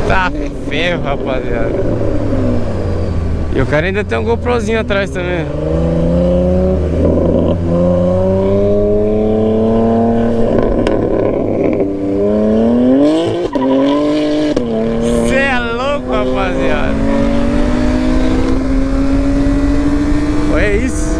Tá ferro, rapaziada. E o cara ainda tem um GoProzinho atrás também. Cê é louco, rapaziada. Olha isso.